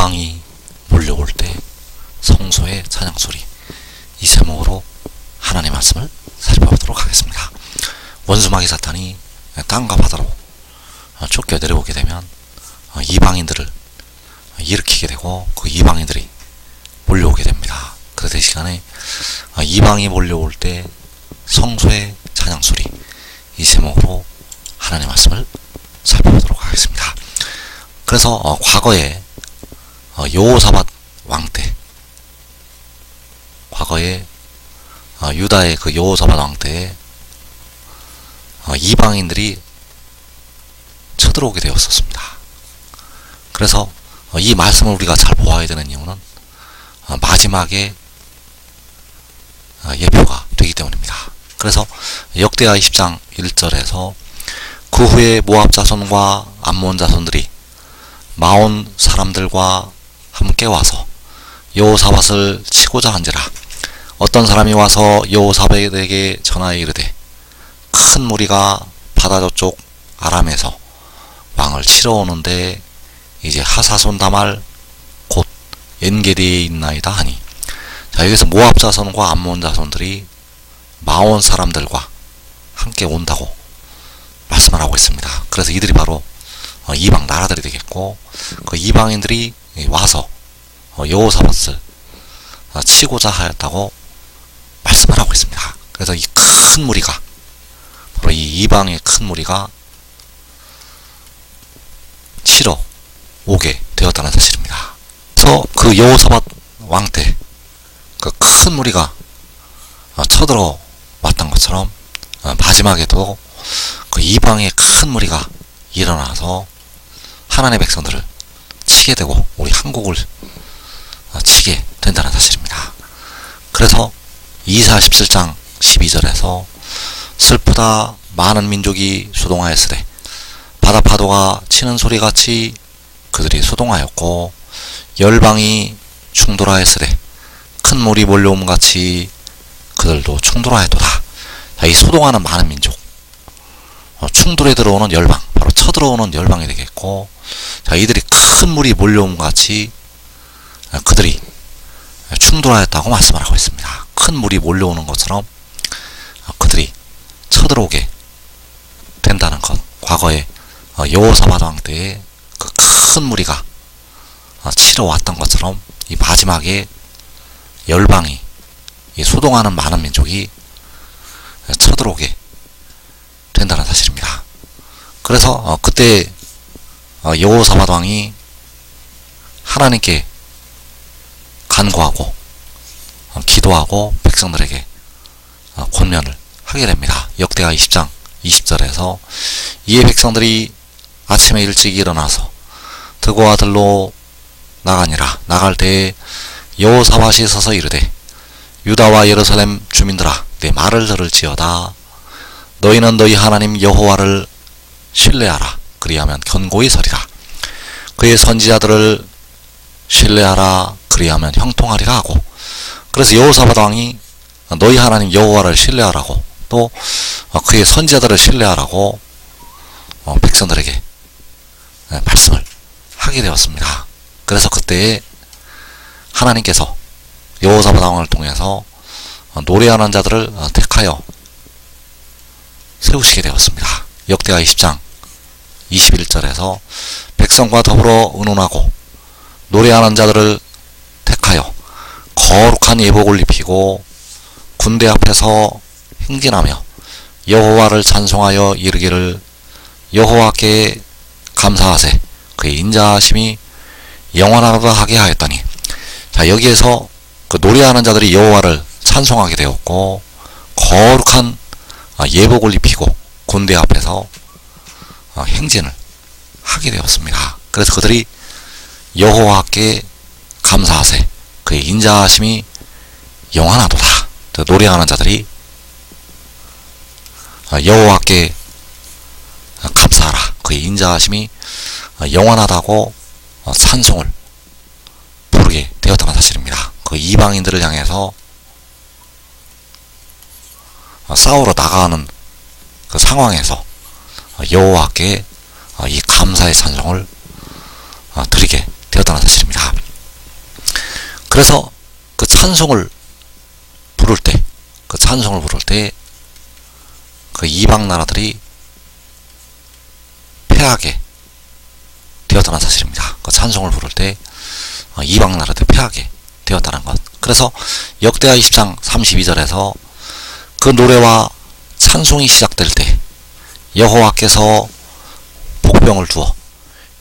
이방이 몰려올 때 성소의 찬양소리, 이 제목으로 하나님의 말씀을 살펴보도록 하겠습니다. 원수마귀 사탄이 땅과 바다로 쫓겨 내려오게 되면 이방인들을 일으키게 되고 그 이방인들이 몰려오게 됩니다. 그래서 이 시간에 이방이 몰려올 때 성소의 찬양소리, 이 제목으로 하나님의 말씀을 살펴보도록 하겠습니다. 그래서 과거에 여호사밧 왕 때, 과거에 유다의 그 여호사밧 왕 때에 이방인들이 쳐들어오게 되었었습니다. 그래서 이 말씀을 우리가 잘 보아야 되는 이유는 마지막에 예표가 되기 때문입니다. 그래서 역대하 20장 1절에서 그 후에 모압 자손과 암몬 자손들이 마온 사람들과 함께 와서 여호사밧을 치고자 한지라. 어떤 사람이 와서 여호사밧에게 전하여 이르되 큰 무리가 바다 저쪽 아람에서 왕을 치러 오는데 이제 하사손 다말 곧 엔게디에 있나이다 하니, 자, 여기서 모압 자손과 암몬 자손들이 마온 사람들과 함께 온다고 말씀을 하고 있습니다. 그래서 이들이 바로 이방 나라들이 되겠고, 그 이방인들이 와서 여호사밧을 치고자 하였다고 말씀을 하고 있습니다. 그래서 이 큰 무리가, 바로 이 이방의 큰 무리가 치러 오게 되었다는 사실입니다. 그래서 그 여호사밧 왕 때 그 큰 무리가 쳐들어 왔던 것처럼 마지막에도 그 이방의 큰 무리가 일어나서 하나님의 백성들을 치게 되고 우리 한국을 치게 된다는 사실입니다. 그래서 이사 17장 12절에서 슬프다 많은 민족이 소동하였으되 바다 파도가 치는 소리같이 그들이 소동하였고 열방이 충돌하였으되 큰 물이 몰려옴같이 그들도 충돌하였도다. 자, 이 소동하는 많은 민족, 충돌에 들어오는 열방, 바로 쳐들어오는 열방이 되겠고, 자, 이들이 큰 물이 몰려옴같이 그들이 충돌하였다고 말씀을 하고 있습니다. 큰 물이 몰려오는 것처럼 그들이 쳐들어오게 된다는 것. 과거에 여호사밧 왕 때에 그 큰 무리가 치러 왔던 것처럼 이 마지막에 열방이, 이 소동하는 많은 민족이 쳐들어오게 된다는 사실입니다. 그래서 그때 여호사밧 왕이 하나님께 간구하고 기도하고 백성들에게 권면을 하게 됩니다. 역대하 20장 20절에서 이에 백성들이 아침에 일찍 일어나서 드고와 들로 나가니라. 나갈 때에 여호사밧이 서서 이르되 유다와 예루살렘 주민들아, 내 말을 들을지어다. 너희는 너희 하나님 여호와를 신뢰하라. 그리하면 견고히 서리라. 그의 선지자들을 신뢰하라. 그리하면 형통하리라 하고, 그래서 여호사밧 왕이 너희 하나님 여호와를 신뢰하라고, 또 그의 선지자들을 신뢰하라고 백성들에게 말씀을 하게 되었습니다. 그래서 그때 하나님께서 여호사밧 왕을 통해서 노래하는 자들을 택하여 세우시게 되었습니다. 역대하 20장 21절에서 백성과 더불어 의논하고 노래하는 자들을 택하여 거룩한 예복을 입히고 군대 앞에서 행진하며 여호와를 찬송하여 이르기를 여호와께 감사하세 그의 인자하심이 영원하다 하게 하였더니, 자, 여기에서 그 노래하는 자들이 여호와를 찬송하게 되었고 거룩한 예복을 입히고 군대 앞에서 행진을 하게 되었습니다. 그래서 그들이 여호와께 감사하세 그의 인자하심이 영원하도다. 노래하는 자들이 여호와께 감사하라. 그의 인자하심이 영원하다고 찬송을 부르게 되었다는 사실입니다. 그 이방인들을 향해서 싸우러 나가는 그 상황에서 여호와께 이 감사의 찬송을 드리게 되었다는 사실입니다. 그래서 그 찬송을 부를 때, 그 이방 나라들이 패하게 되었다는 사실입니다. 그 찬송을 부를 때 이방 나라들이 패하게 되었다는 것. 그래서 역대하 20장 32절에서 그 노래와 찬송이 시작될 때 여호와께서 복병을 두어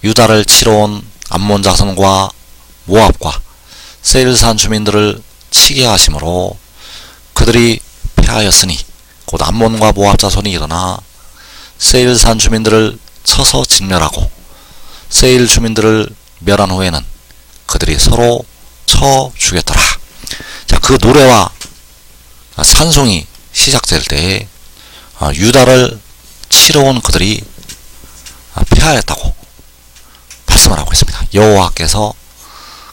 유다를 치러 온 암몬 자손과 모압과 세일산 주민들을 치게 하심으로 그들이 패하였으니 곧 암몬과 모압 자손이 일어나 세일산 주민들을 쳐서 진멸하고 세일 주민들을 멸한 후에는 그들이 서로 쳐 죽였더라. 자, 그 노래와 찬송이 시작될 때에 유다를 치러 온 그들이 패하였다고 말씀을 하고 있습니다. 여호와께서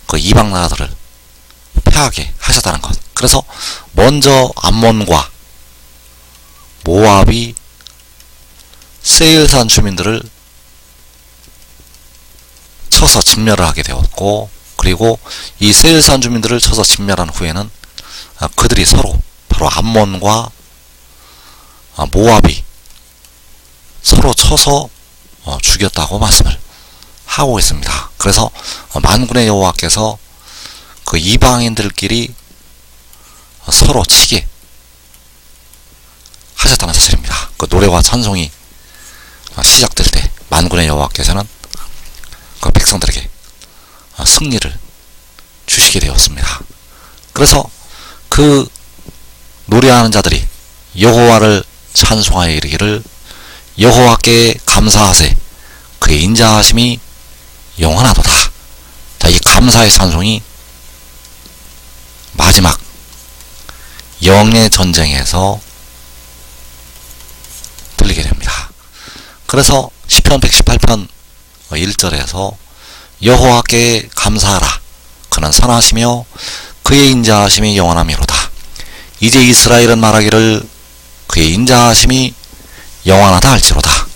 그 이방 나라들을 패하게 하셨다는 것. 그래서 먼저 암몬과 모압이 세일산 주민들을 쳐서 진멸을 하게 되었고, 그리고 이 세일산 주민들을 쳐서 진멸한 후에는 그들이 서로 바로 암몬과 모압이 서로 쳐서 죽였다고 말씀을 하고 있습니다. 그래서 만군의 여호와께서 그 이방인들끼리 서로 치게 하셨다는 사실입니다. 그 노래와 찬송이 시작될 때 만군의 여호와께서는 그 백성들에게 승리를 주시게 되었습니다. 그래서 그 노래하는 자들이 여호와를 찬송하여 이르기를 여호와께 감사하세 그의 인자하심이 영원하도다. 자, 이 감사의 찬송이 마지막 영의 전쟁에서 들리게 됩니다. 그래서 시편 118편 1절에서 여호와께 감사하라 그는 선하시며 그의 인자하심이 영원하미로다. 이제 이스라엘은 말하기를 그의 인자하심이 영원하다 할지로다.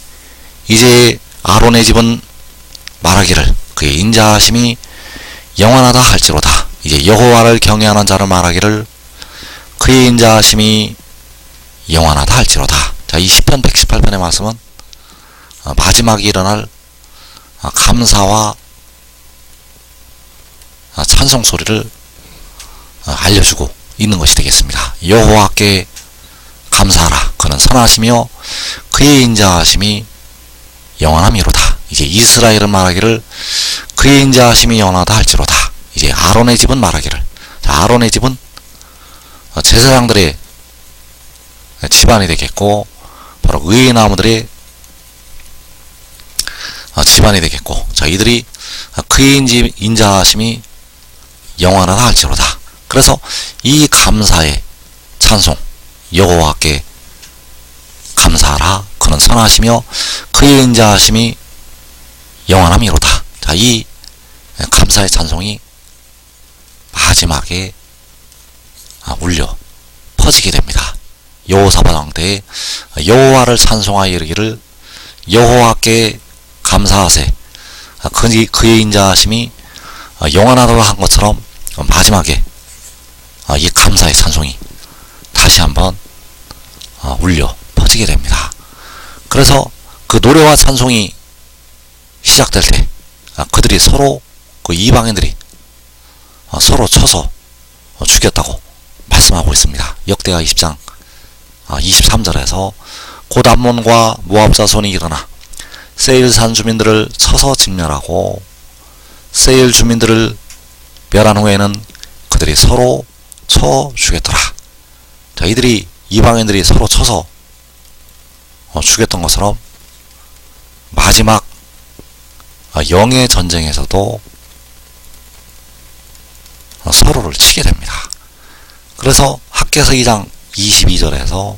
이제 아론의 집은 말하기를 그의 인자하심이 영원하다 할지로다. 이제 여호와를 경외하는 자를 말하기를 그의 인자하심이 영원하다 할지로다. 자, 이 시편 118편의 말씀은 마지막에 일어날 감사와 찬송 소리를 알려주고 있는 것이 되겠습니다. 여호와께 감사하라 그는 선하시며 그의 인자하심이 영원함이로다. 이제 이스라엘은 말하기를 그의 인자하심이 영원하다 할지로다. 이제 아론의 집은 말하기를, 자, 아론의 집은 제사장들의 집안이 되겠고 바로 의의 나무들의 집안이 되겠고, 자, 이들이 그의 인자하심이 영원하다 할지로다. 그래서 이 감사의 찬송, 여호와께 감사하라 그는 선하시며 그의 인자하심이 영원함이로다. 자, 이 감사의 찬송이 마지막에 울려 퍼지게 됩니다. 여호사밧 왕 때에 여호와를 찬송하여 이르기를 여호와께 감사하세 그의 인자하심이 영원하도록 한 것처럼 마지막에 이 감사의 찬송이 다시 한번 울려 퍼지게 됩니다. 그래서 그 노래와 찬송이 시작될 때 그들이 서로, 그 이방인들이 서로 쳐서 죽였다고 말씀하고 있습니다. 역대하 20장 23절에서 곧 암몬과 모압 자손이 일어나 세일산 주민들을 쳐서 진멸하고 세일 주민들을 멸한 후에는 그들이 서로 쳐 죽였더라. 자, 이들이, 이방인들이 서로 쳐서 죽였던 것처럼 마지막 영의 전쟁에서도 서로를 치게 됩니다. 그래서 학개서 2장 22절에서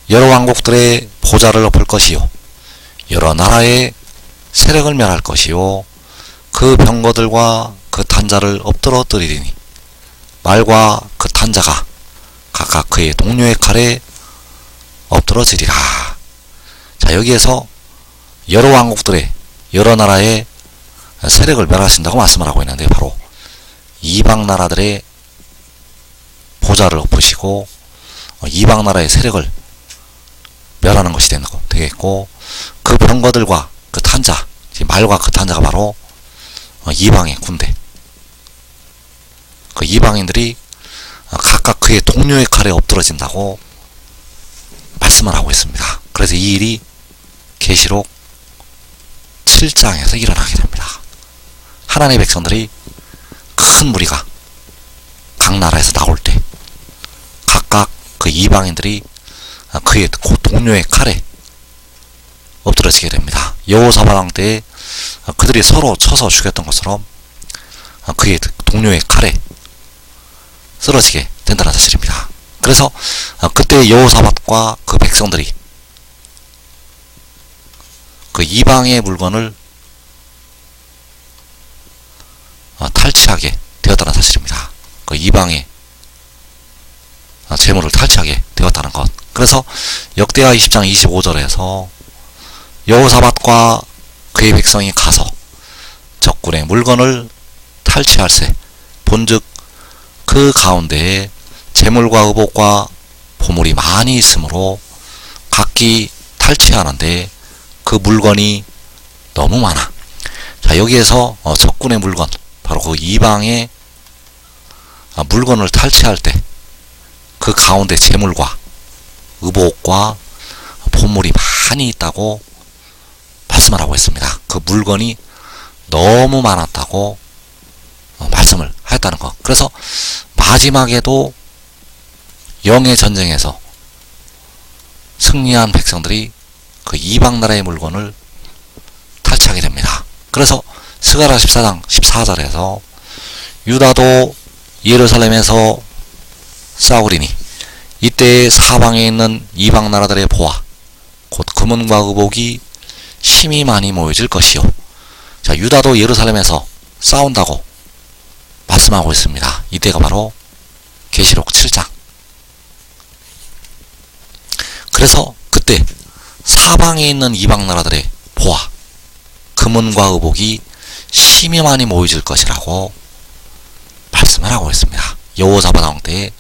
여러 왕국들의 보좌를 엎을 것이요 여러 나라의 세력을 멸할 것이요 그 병거들과 그 탄자를 엎드러뜨리리니 말과 그 탄자가 각각 그의 동료의 칼에 엎드러지리라. 자, 여기에서 여러 왕국들의, 여러 나라의 세력을 멸하신다고 말씀을 하고 있는데 바로 이방 나라들의 보좌를 엎으시고 이방 나라의 세력을 멸하는 것이 되겠고, 그 병거들과 그 탄자, 말과 그 탄자가 바로 이방의 군대, 그 이방인들이 각각 그의 동료의 칼에 엎드러진다고 말씀을 하고 있습니다. 그래서 이 일이 계시록 7장에서 일어나게 됩니다. 하나님의 백성들이 큰 무리가 각 나라에서 나올 때 각각 그 이방인들이 그의 동료의 칼에 엎드러지게 됩니다. 여호사밧 왕 때에 그들이 서로 쳐서 죽였던 것처럼 그의 동료의 칼에 쓰러지게 된다는 사실입니다. 그래서 그때 여호사밧과 그 백성들이 그 이방의 물건을 탈취하게 되었다는 사실입니다. 그 이방의 재물을 탈취하게 되었다는 것. 그래서 역대하 20장 25절에서 여호사밧과 그의 백성이 가서 적군의 물건을 탈취할세, 본즉 그 가운데에 재물과 의복과 보물이 많이 있으므로 각기 탈취하는데 그 물건이 너무 많아. 자, 여기에서 적군의 물건, 바로 그 이방의 물건을 탈취할 때 그 가운데 재물과 의복과 보물이 많이 있다고 말씀을 하고 있습니다. 그 물건이 너무 많았다고 말씀을 하였다는 것. 그래서 마지막에도 영의 전쟁에서 승리한 백성들이 그 이방 나라의 물건을 탈취하게 됩니다. 그래서 스가랴 14장 14절에서 유다도 예루살렘에서 싸우리니 이때 사방에 있는 이방 나라들의 보화 곧 금은과 의복이 심히 많이 모여질 것이요. 자, 유다도 예루살렘에서 싸운다고 말씀하고 있습니다. 이때가 바로 계시록 7장. 그래서 그때 사방에 있는 이방 나라들의 보화, 금은과 의복이 심히 많이 모여질 것이라고 말씀을 하고 있습니다. 여호사밧 왕 때에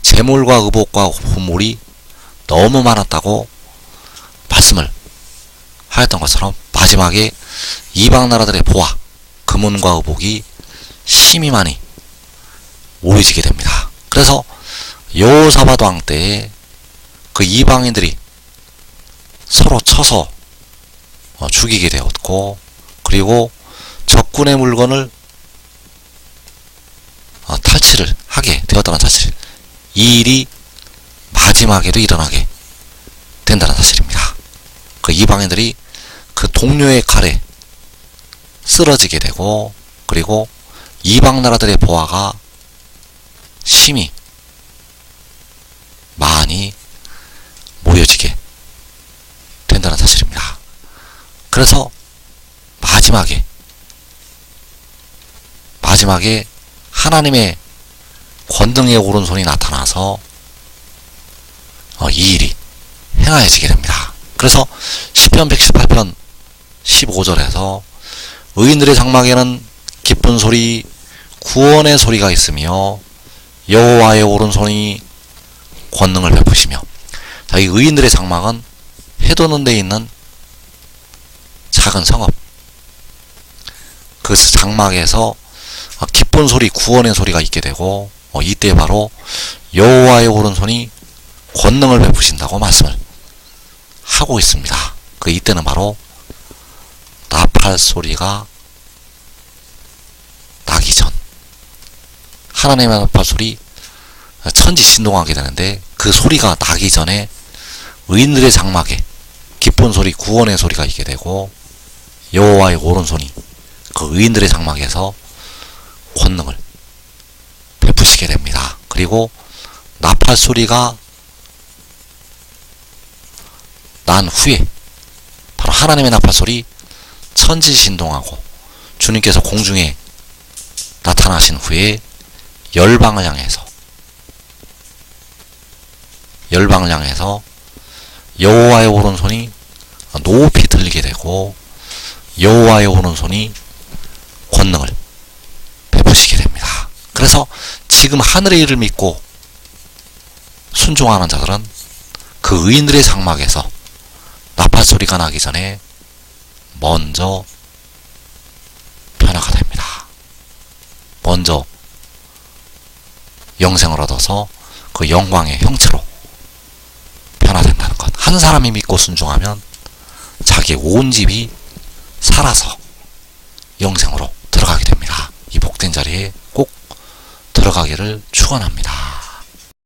재물과 의복과 보물이 너무 많았다고 말씀을 하였던 것처럼 마지막에 이방 나라들의 보화, 금은과 의복이 심히 많이 모여지게 됩니다. 그래서 여호사밧 왕 때에 그 이방인들이 서로 쳐서 죽이게 되었고, 그리고 적군의 물건을 탈취를 하게 되었다는 사실, 이 일이 마지막에도 일어나게 된다는 사실입니다. 그 이방인들이 그 동료의 칼에 쓰러지게 되고, 그리고 이방 나라들의 보화가 심히 많이 모여지게 된다는 사실입니다. 그래서 마지막에 하나님의 권능의 오른손이 나타나서 이 일이 행하여지게 됩니다. 그래서 시편 118편 15절에서 의인들의 장막에는 기쁜 소리, 구원의 소리가 있으며 여호와의 오른손이 권능을 베푸시며. 자, 이 의인들의 장막은 해돋는 데 있는 작은 성읍, 그 장막에서 기쁜 소리, 구원의 소리가 있게 되고, 이때 바로 여호와의 오른손이 권능을 베푸신다고 말씀을 하고 있습니다. 그 이때는 바로 나팔 소리가 나기 전, 하나님의 나팔 소리, 천지 진동하게 되는데, 그 소리가 나기 전에 의인들의 장막에 기쁜 소리, 구원의 소리가 있게 되고, 여호와의 오른손이 그 의인들의 장막에서 권능을 베푸시게 됩니다. 그리고 나팔 소리가 난 후에 바로 하나님의 나팔 소리, 천지 진동하고 주님께서 공중에 나타나신 후에 열방을 향해서 여호와의 오른손이 높이 들리게 되고, 여호와의 오른손이 권능을 베푸시게 됩니다. 그래서 지금 하늘의 일을 믿고 순종하는 자들은 그 의인들의 장막에서 나팔 소리가 나기 전에 먼저 변화가 됩니다. 먼저 영생을 얻어서 그 영광의 형체로 변화된다는 것. 한 사람이 믿고 순종하면 자기 온 집이 살아서 영생으로 들어가게 됩니다. 이 복된 자리에 꼭 들어가기를 축원합니다.